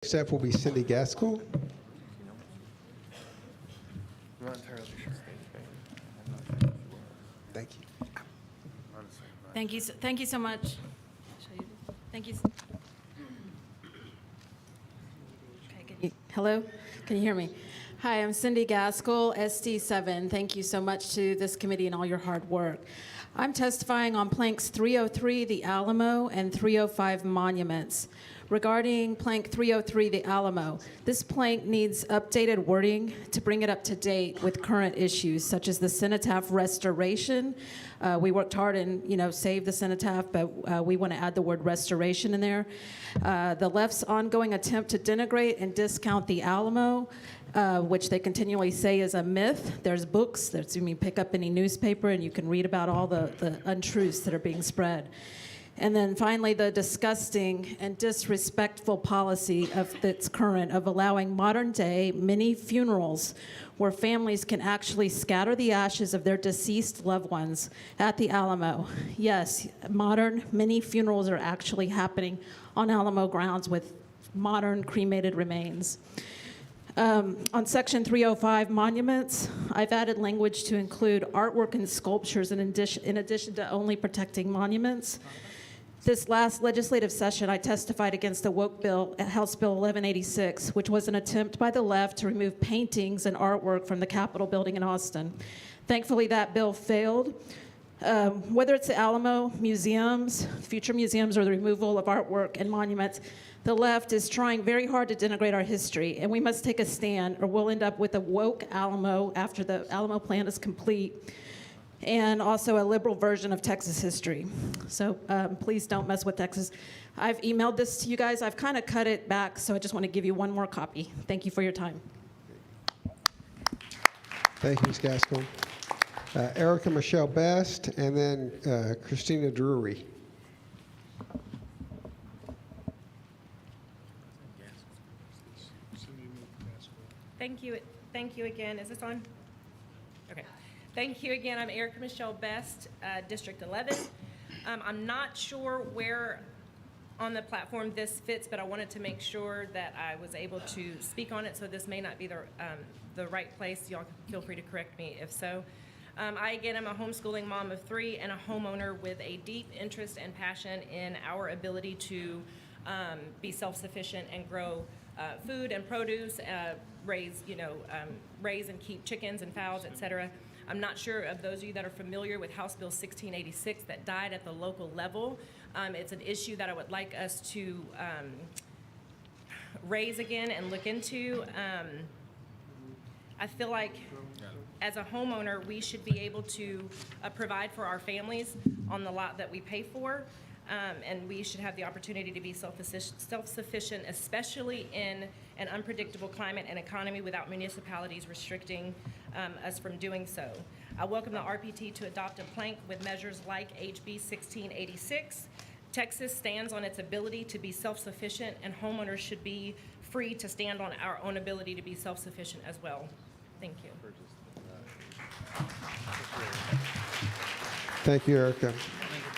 Next up will be Cindy Gaskell. I'm not entirely sure. Thank you. Thank you so much. Thank you. Okay, hello? Can you hear me? Hi, I'm Cindy Gaskell, SD7. Thank you so much to this committee and all your hard work. I'm testifying on planks 303, the Alamo, and 305 monuments. Regarding plank 303, the Alamo, this plank needs updated wording to bring it up to date with current issues, such as the cenotaph restoration. We worked hard and, saved the cenotaph, but we want to add the word restoration in there. The left's ongoing attempt to denigrate and discount the Alamo, which they continually say is a myth. There's books, pick up any newspaper and you can read about all the untruths that are being spread. And then finally, the disgusting and disrespectful policy that's current of allowing modern-day mini funerals where families can actually scatter the ashes of their deceased loved ones at the Alamo. Yes, modern mini funerals are actually happening on Alamo grounds with modern cremated remains. On Section 305, monuments, I've added language to include artwork and sculptures in addition to only protecting monuments. This last legislative session, I testified against a woke bill, House Bill 1186, which was an attempt by the left to remove paintings and artwork from the Capitol building in Austin. Thankfully, that bill failed. Whether it's the Alamo, museums, future museums, or the removal of artwork and monuments, the left is trying very hard to denigrate our history, and we must take a stand, or we'll end up with a woke Alamo after the Alamo plan is complete, and also a liberal version of Texas history. So please don't mess with Texas. I've emailed this to you guys. I've kind of cut it back, so I just want to give you one more copy. Thank you for your time. Thank you, Ms. Gaskell. Erica Michelle Best, and then Christina Drury. Thank you again. Is this on? Okay. Thank you again. I'm Erica Michelle Best, District 11. I'm not sure where on the platform this fits, but I wanted to make sure that I was able to speak on it, so this may not be the right place. Y'all feel free to correct me if so. I, again, am a homeschooling mom of 3 and a homeowner with a deep interest and passion in our ability to be self-sufficient and grow food and produce, raise and keep chickens and fowls, etc. I'm not sure of those of you that are familiar with House Bill 1686 that died at the local level. It's an issue that I would like us to raise again and look into. I feel like as a homeowner, we should be able to provide for our families on the lot that we pay for. And we should have the opportunity to be self-sufficient, especially in an unpredictable climate and economy without municipalities restricting us from doing so. I welcome the RPT to adopt a plank with measures like HB 1686. Texas stands on its ability to be self-sufficient, and homeowners should be free to stand on our own ability to be self-sufficient as well. Thank you. Thank you, Erica.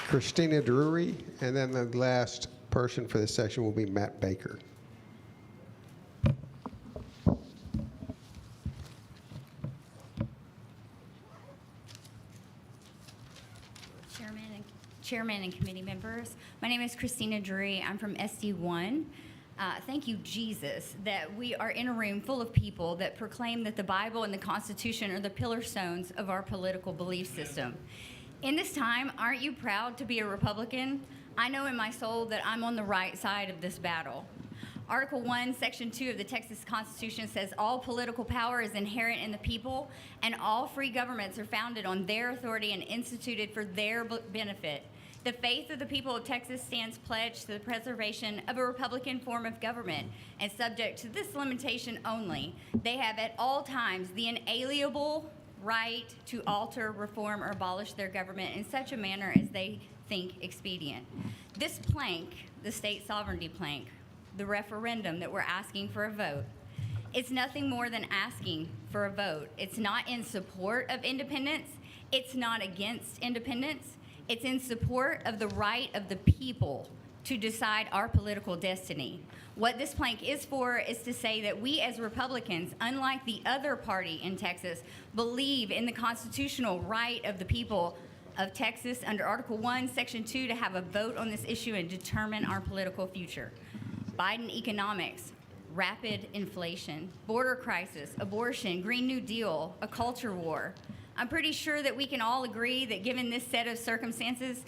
Christina Drury, and then the last person for this section will be Matt Baker. Chairman and committee members, my name is Christina Drury. I'm from SD1. Thank you, Jesus, that we are in a room full of people that proclaim that the Bible and the Constitution are the pillar stones of our political belief system. In this time, aren't you proud to be a Republican? I know in my soul that I'm on the right side of this battle. Article 1, Section 2 of the Texas Constitution says all political power is inherent in the people, and all free governments are founded on their authority and instituted for their benefit. The faith of the people of Texas stands pledged to the preservation of a Republican form of government, and subject to this limitation only, they have at all times the inalienable right to alter, reform, or abolish their government in such a manner as they think expedient. This plank, the state sovereignty plank, the referendum that we're asking for a vote, it's nothing more than asking for a vote. It's not in support of independence. It's not against independence. It's in support of the right of the people to decide our political destiny. What this plank is for is to say that we as Republicans, unlike the other party in Texas, believe in the constitutional right of the people of Texas under Article 1, Section 2 to have a vote on this issue and determine our political future. Biden economics, rapid inflation, border crisis, abortion, Green New Deal, a culture war. I'm pretty sure that we can all agree that given this set of circumstances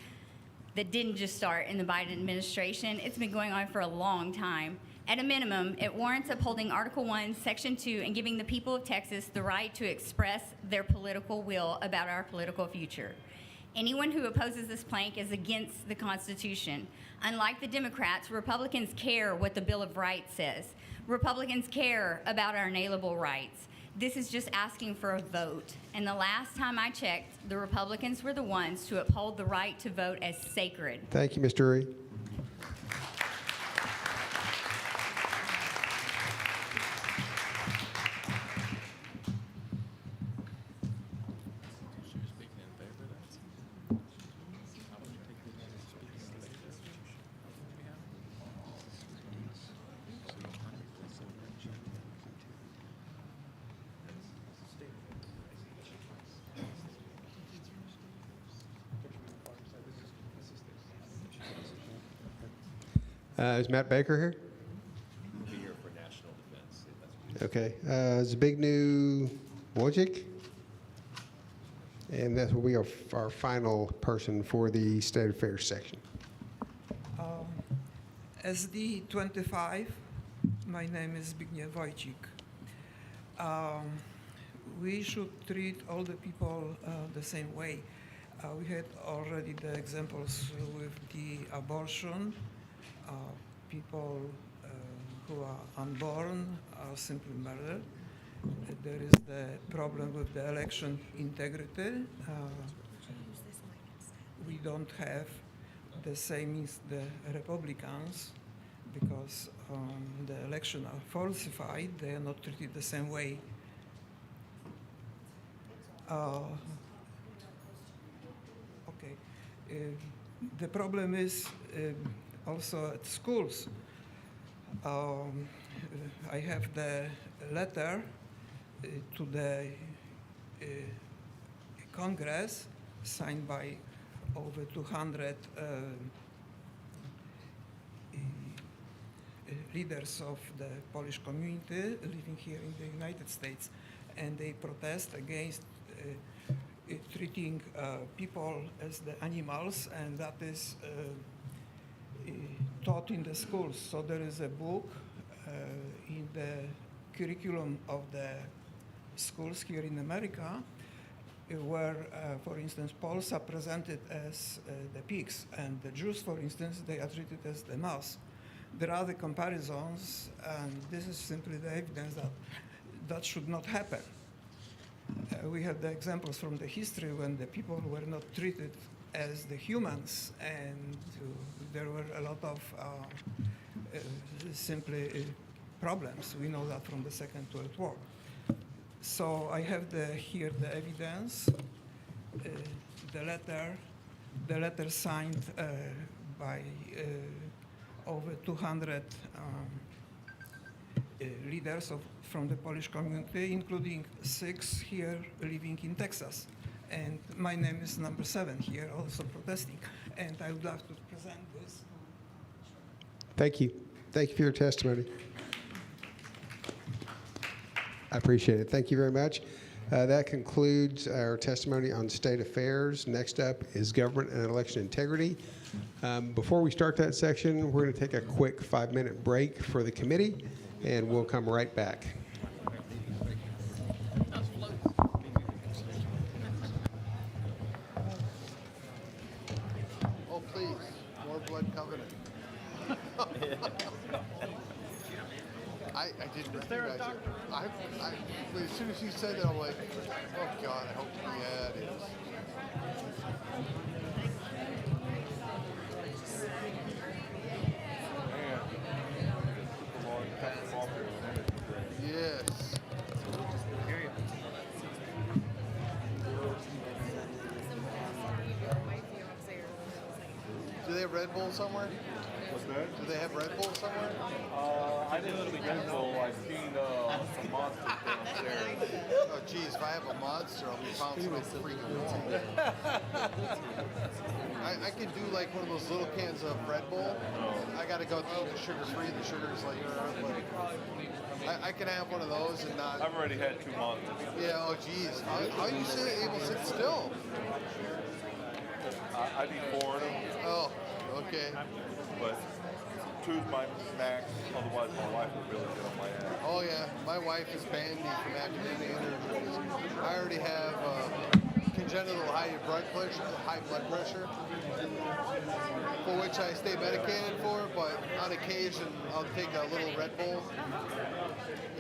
that didn't just start in the Biden administration, it's been going on for a long time. At a minimum, it warrants upholding Article 1, Section 2, and giving the people of Texas the right to express their political will about our political future. Anyone who opposes this plank is against the Constitution. Unlike the Democrats, Republicans care what the Bill of Rights says. Republicans care about our inalienable rights. This is just asking for a vote. And the last time I checked, the Republicans were the ones to uphold the right to vote as sacred. Thank you, Ms. Drury. Is Matt Baker here? We'll be here for national defense. If that's what Okay. Zbigniew Wojcik? And that will be our final person for the State Affairs section. SD 25, my name is Zbigniew Wojcik. We should treat all the people the same way. We had already the examples with the abortion. People who are unborn are simply murdered. There is the problem with the election integrity. We don't have the same as the Republicans because the elections are falsified. They are not treated the same way. The problem is also at schools. I have the letter to the Congress signed by over 200 leaders of the Polish community living here in the United States, and they protest against treating people as the animals, and that is taught in the schools. So there is a book in the curriculum of the schools here in America where, for instance, Poles are presented as the pigs, and the Jews, for instance, they are treated as the mouse. There are the comparisons, and this is simply the evidence that that should not happen. We have the examples from the history when the people were not treated as the humans, and there were a lot of simply problems. We know that from the Second World War. So I have here the evidence, the letter signed by over 200 leaders from the Polish community, including 6 here living in Texas. And my name is number 7 here, also protesting. And I would like to present this. Thank you. Thank you for your testimony. I appreciate it. Thank you very much. That concludes our testimony on state affairs. Next up is government and election integrity. Before we start that section, we're going to take a quick 5-minute break for the committee, and we'll come right back. Oh, please, more blood covenant. I didn't recognize it. As soon as you said that, I'm like, oh God, I hope, yeah, it is. Yes. Do they have Red Bull somewhere? What's that? Do they have Red Bull somewhere? I didn't see Red Bull. I've seen some monsters downstairs. Oh, geez, if I have a monster, I'll be bouncing off the freaking wall. I can do like one of those little cans of Red Bull. I got to go through the sugar-free. The sugar is like, I can have one of those and not. I've already had 2 monsters. Yeah, oh, geez. How are you able to sit still? I eat 4 of them, Oh, okay. but 2's my max. Otherwise, my wife would really get on my ass. Oh, yeah. My wife has banned me from academia interviews. I already have congenital high blood pressure, for which I stay medicated for, but on occasion I'll take a little Red Bull,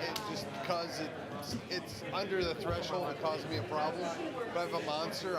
and just because it's under the threshold that causes me a problem. If I have a monster,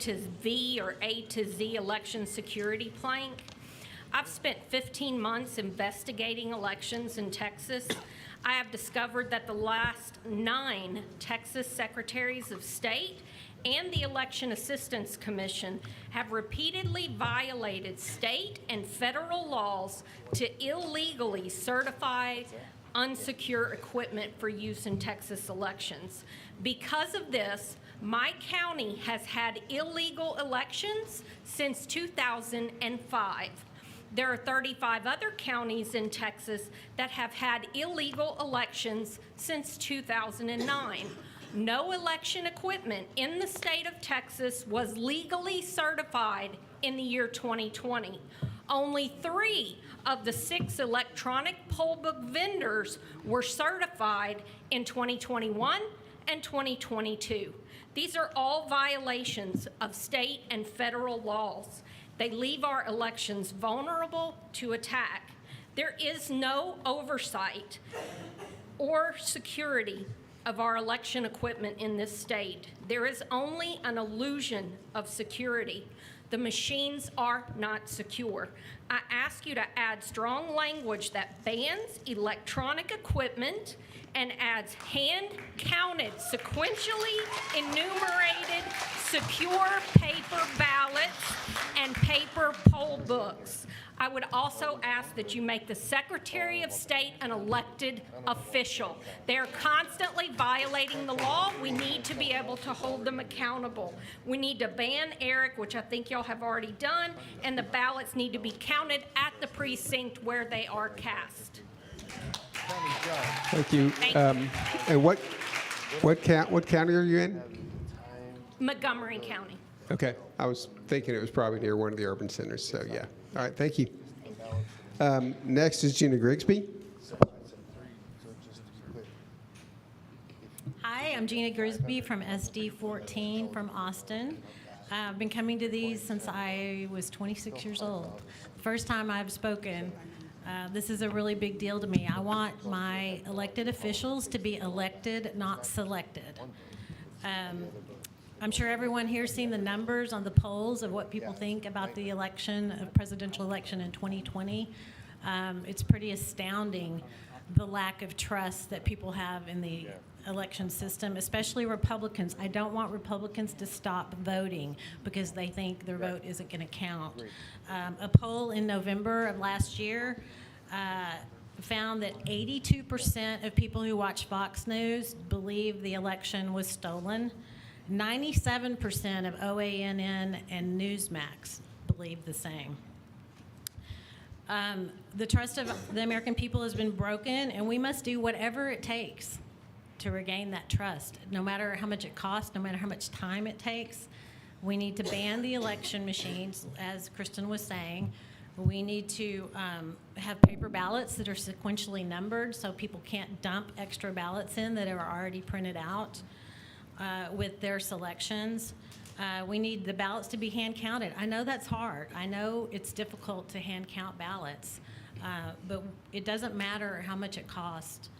to V or A to Z election security plank. I've spent 15 months investigating elections in Texas. I have discovered that the last 9 Texas secretaries of state and the Election Assistance Commission have repeatedly violated state and federal laws to illegally certify unsecure equipment for use in Texas elections. Because of this, my county has had illegal elections since 2005. There are 35 other counties in Texas that have had illegal elections since 2009. No election equipment in the state of Texas was legally certified in the year 2020. Only 3 of the 6 electronic poll book vendors were certified in 2021 and 2022. These are all violations of state and federal laws. They leave our elections vulnerable to attack. There is no oversight or security of our election equipment in this state. There is only an illusion of security. The machines are not secure. I ask you to add strong language that bans electronic equipment and adds hand-counted, sequentially enumerated, secure paper ballots and paper poll books. I would also ask that you make the Secretary of State an elected official. They are constantly violating the law. We need to be able to hold them accountable. We need to ban Eric, which I think y'all have already done, and the ballots need to be counted at the precinct where they are cast. Thank you. And what county are you in? Montgomery County. Okay, I was thinking it was probably near one of the urban centers, so yeah. All right, thank you. Next is Gina Grigsby. Hi, I'm Gina Grigsby from SD 14 from Austin. I've been coming to these since I was 26 years old. First time I've spoken. This is a really big deal to me. I want my elected officials to be elected, not selected. I'm sure everyone here's seen the numbers on the polls of what people think about the election, presidential election in 2020. It's pretty astounding, the lack of trust that people have in the election system, especially Republicans. I don't want Republicans to stop voting because they think their vote isn't going to count. A poll in November of last year found that 82% of people who watch Fox News believe the election was stolen. 97% of OANN and Newsmax believe the same. The trust of the American people has been broken, and we must do whatever it takes to regain that trust, no matter how much it costs, no matter how much time it takes. We need to ban the election machines, as Kristen was saying. We need to have paper ballots that are sequentially numbered so people can't dump extra ballots in that are already printed out with their selections. We need the ballots to be hand counted. I know that's hard. I know it's difficult to hand count ballots, but it doesn't matter how much it costs,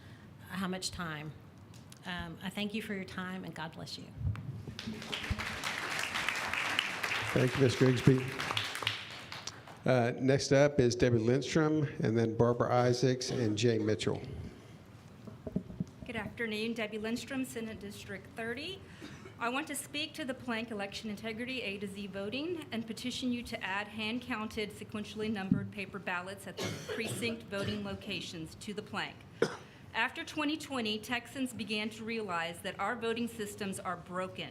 how much time. I thank you for your time, and God bless you. Thank you, Ms. Grigsby. Next up is Debbie Lindstrom, and then Barbara Isaacs and Jay Mitchell. Good afternoon, Debbie Lindstrom, Senate District 30. I want to speak to the Plank election integrity A to Z voting and petition you to add hand-counted, sequentially numbered paper ballots at the precinct voting locations to the Plank. After 2020, Texans began to realize that our voting systems are broken.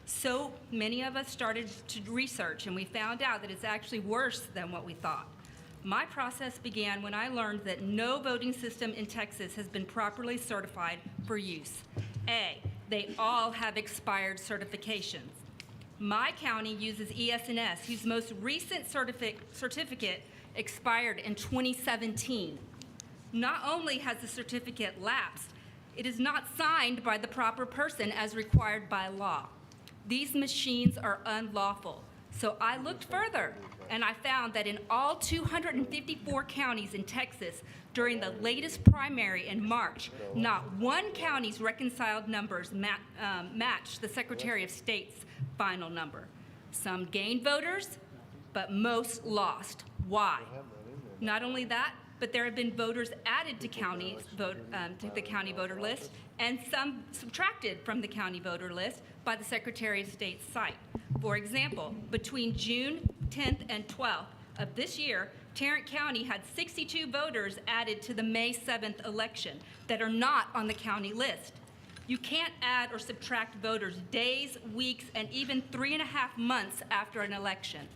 So many of us started to research, and we found out that it's actually worse than what we thought. My process began when I learned that no voting system in Texas has been properly certified for use. A, they all have expired certifications. My county uses ES&S, whose most recent certificate expired in 2017. Not only has the certificate lapsed, it is not signed by the proper person as required by law. These machines are unlawful. So I looked further, and I found that in all 254 counties in Texas during the latest primary in March, not one county's reconciled numbers matched the Secretary of State's final number. Some gained voters, but most lost. Why? Not only that, but there have been voters added to to the county voter list, and some subtracted from the county voter list by the Secretary of State's site. For example, between June 10th and 12th of this year, Tarrant County had 62 voters added to the May 7th election that are not on the county list. You can't add or subtract voters days, weeks, and even 3.5 months after an election.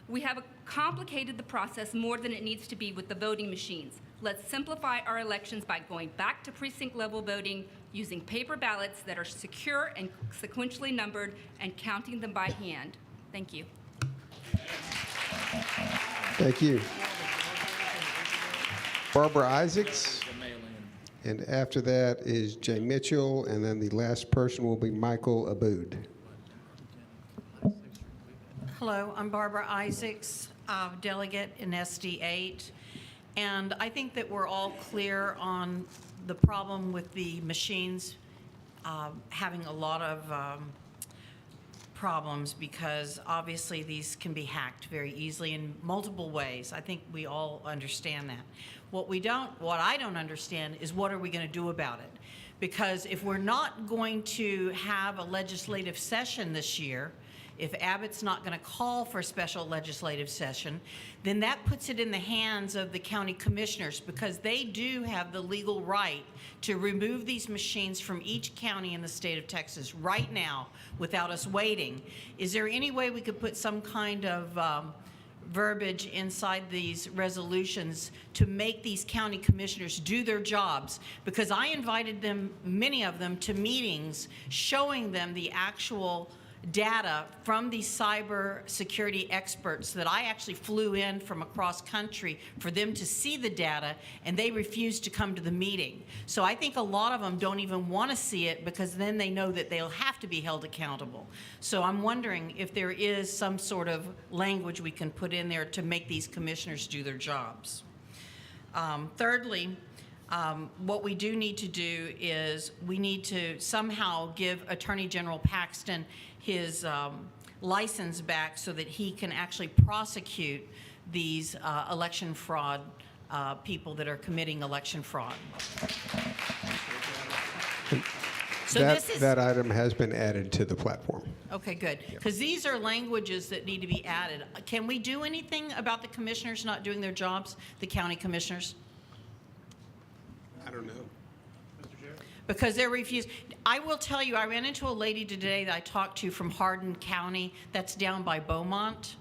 We have complicated the process more than it needs to be with the voting machines. Let's simplify our elections by going back to precinct-level voting, using paper ballots that are secure and sequentially numbered, and counting them by hand. Thank you. Thank you. Barbara Isaacs. And after that is Jay Mitchell, and then the last person will be Michael Aboud. Hello, I'm Barbara Isaacs, delegate in SD8, and I think that we're all clear on the problem with the machines having a lot of problems, because obviously these can be hacked very easily in multiple ways. I think we all understand that. What I don't understand is, what are we going to do about it? Because if we're not going to have a legislative session this year, if Abbott's not going to call for a special legislative session, then that puts it in the hands of the county commissioners, because they do have the legal right to remove these machines from each county in the state of Texas right now without us waiting. Is there any way we could put some kind of verbiage inside these resolutions to make these county commissioners do their jobs? Because I invited them, many of them, to meetings showing them the actual data from these cyber security experts that I actually flew in from across country for them to see the data, and they refused to come to the meeting. So I think a lot of them don't even want to see it, because then they know that they'll have to be held accountable. So I'm wondering if there is some sort of language we can put in there to make these commissioners do their jobs. Thirdly, what we do need to do is we need to somehow give Attorney General Paxton his license back so that he can actually prosecute these election fraud people that are committing election fraud. So that item has been added to the platform. Okay, good. Because these are languages that need to be added. Can we do anything about the commissioners not doing their jobs, the county commissioners? I don't know. Because they're refused. I will tell you, I ran into a lady today that I talked to from Hardin County, that's down by Beaumont.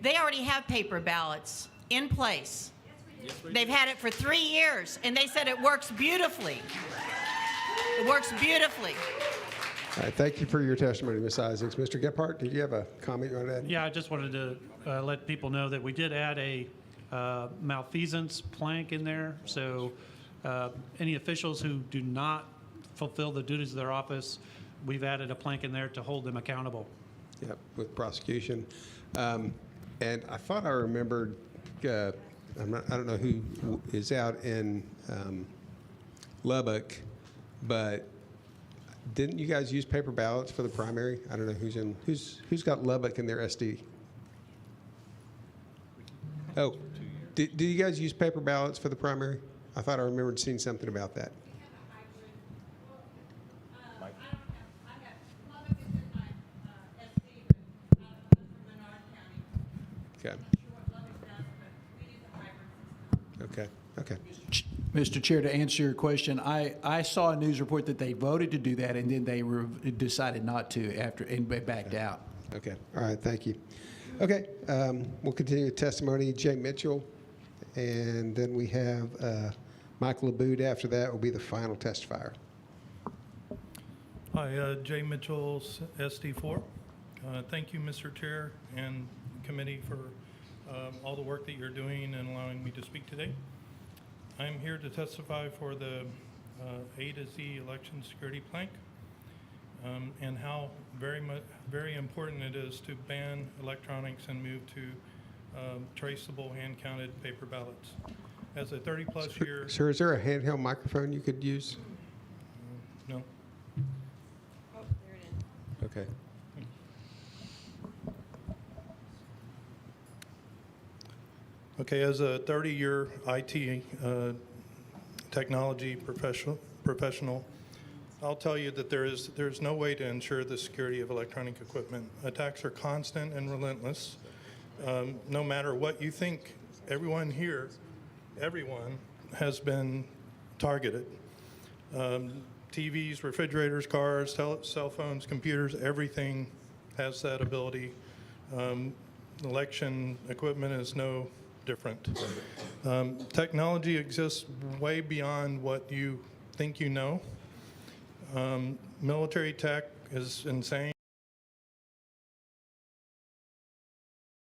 They already have paper ballots in place. They've had it for 3 years, and they said it works beautifully. It works beautifully. All right, thank you for your testimony, Ms. Isaacs. Mr. Gephardt, did you have a comment you want to add? Yeah, I just wanted to let people know that we did add a malfeasance plank in there. So any officials who do not fulfill the duties of their office, we've added a plank in there to hold them accountable. Yep, with prosecution. And I thought I remembered, I don't know who is out in Lubbock, but didn't you guys use paper ballots for the primary? I don't know who's got Lubbock in their SD. Oh, did you guys use paper ballots for the primary? I thought I remembered seeing something about that. Okay. Mr. Chair, to answer your question, I saw a news report that they voted to do that, and then they decided not to after and backed out. Okay. All right. Thank you. Okay. We'll continue with testimony. Jay Mitchell, and then we have Michael Aboud. After that will be the final testifier. Hi, Jay Mitchell, SD4. Thank you, Mr. Chair and committee, for all the work that you're doing and allowing me to speak today. I'm here to testify for the A to Z election security plank and how very important it is to ban electronics and move to traceable hand-counted paper ballots. As a 30-plus year... Sir, is there a handheld microphone you could use? No. Okay. Okay, as a 30-year IT technology professional, I'll tell you that there's no way to ensure the security of electronic equipment. Attacks are constant and relentless. No matter what you think, everyone has been targeted. TVs, refrigerators, cars, cell phones, computers, everything has that ability. Election equipment is no different. Technology exists way beyond what you think you know. Military tech is insane.